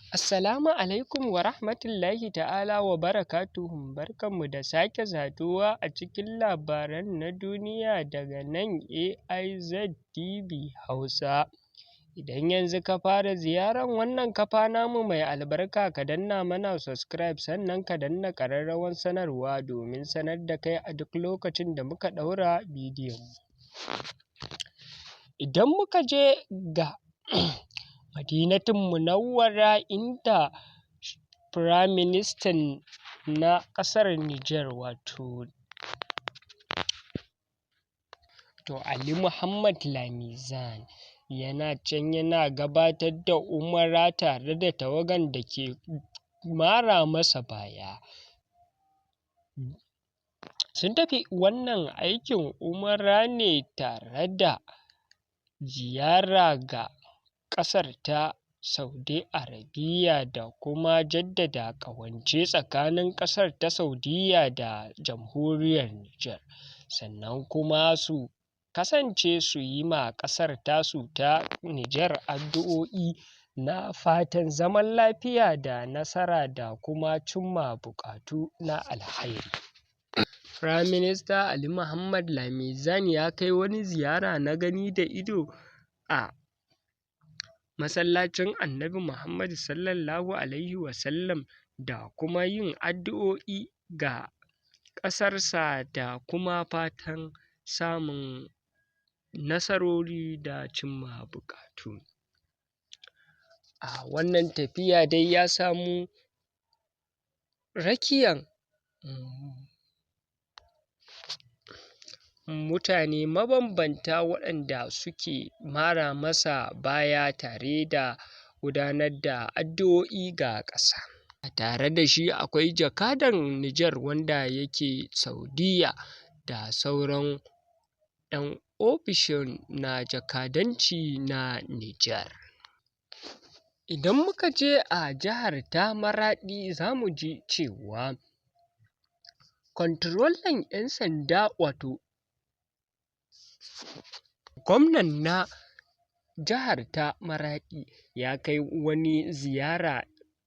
Assalamu alaikum wa rahmatullahi ta'ala wa barakatuhu. Barkanmu da sake saduwa a cikin labaran na duniya daga nan AIZ TV Hausa. Idan yanzu ka fara ziyarar wannan kafa namu mai albarka, ka danna mana subscribe sannan ka danna ƙararrawar sanarwa domin sanar da kai a duk lokacin da muka ɗaura bidiyon. Idan muka je ga Madinatul Munawwara, inda Firaministan na ƙasar Nijar wato Ali Muhammad Lamizan yana can yana gabatar da umara tare da tawagar da ke mara masa baya. Sun tafi wannan aikin umara ne tare da ziyara ga ƙasar ta Saudi Arabia da kuma jaddada ƙawance tsakanin ƙasar ta Saudiyya da jamhuriyar Nijar, sannan kuma su kasance su yi ma ƙasar tasu ta Nijar addu'o'i na fatan zaman lafiya da nasara da kuma cimma buƙatu na alhairi. Firaminista Ali Muhammad Lamizan ya kai wani ziyara na gani da ido a masallacin Annabi Muhammad Sallallahu Alaihi Wasallam da kuma yin addu'o'i ga ƙasarsa da kuma fatan samun nasarori da cimma buƙatu. A wannan tafiya dai ya samu rakiyan mutane mabambanta waɗanda suke mara masa baya tare da gudanar da addu'o'i ga ƙasa. Tare da shi akwai jakadan Nijar wanda yake Saudiyya da sauran 'yan ofishin na jakadanci na Nijar. Idan muka je a jihar ta Maraɗi, za mu ji cewa Controlling 'yan sanda wato gwamnan na jihar ta Maraɗi ya kai wani ziyara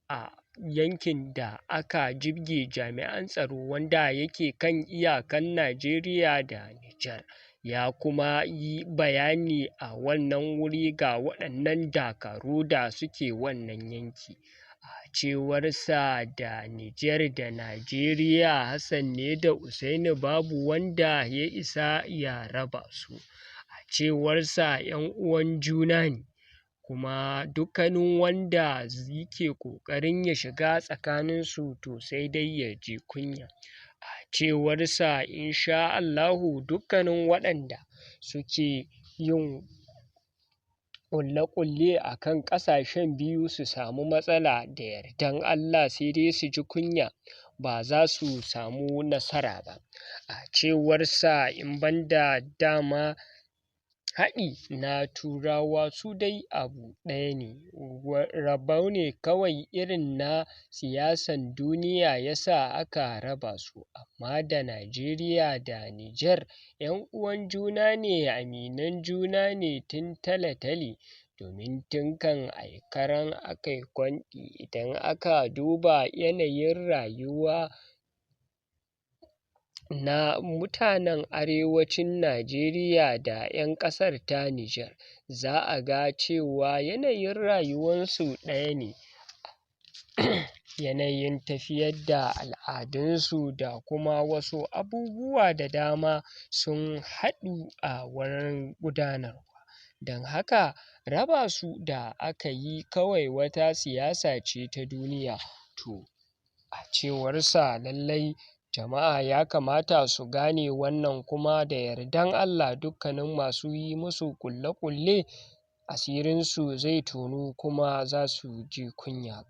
a yankin da aka jibge jami'an tsaro wanda yake kan iyakan Najeriya da Nijar, ya kuma yi bayani a wannan wuri ga waɗannan dakaru da suke wannan yanki. A cewarsa, da Nijar da Najeriya Hassan ne da Usaini, babu wanda ya isa ya raba su. A cewarsa 'yan uwan juna ne, kuma dukkanin wanda yake ƙoƙarin ya shiga tsakaninsu to sai dai ya ji kunya. A cewarsa, insha Allahu dukkanin waɗanda suke yin ƙulle-ƙulle a kan ƙasashen biyu su samu matsala, da yardan Allah sai dai su ji kunya, ba za su samu nasara ba. A cewarsa, in ban da dama haɗi na Turawa, su dai abu ɗaya ne, rabo ne kawai irin na siyasan duniya ya sa aka raba su, amma da Najeriya da Nijar 'yan uwan juna ne, aminan juna ne tun tale-tale, domin tun kan a yi karan a kai kwanɗi. Idan aka duba yanayin rayuwa na mutanen arewacin Najeriya da 'yan ƙasar ta Nijar, za a ga cewa yanayin rayuwarsu ɗaya ne. Yanayin tafiyar da al'adunsu da kuma wasu abubuwa da dama sun haɗu a wurin gudanarwa. Don haka raba su da aka yi kawai wata siyasa ce ta duniya. To a cewarsa, lallai jama'a ya kamata su gane wannan, kuma da yardan Allah dukkanin masu yi musu ƙulle-ƙulle asirinsu zai tonu kuma za su ji kunya.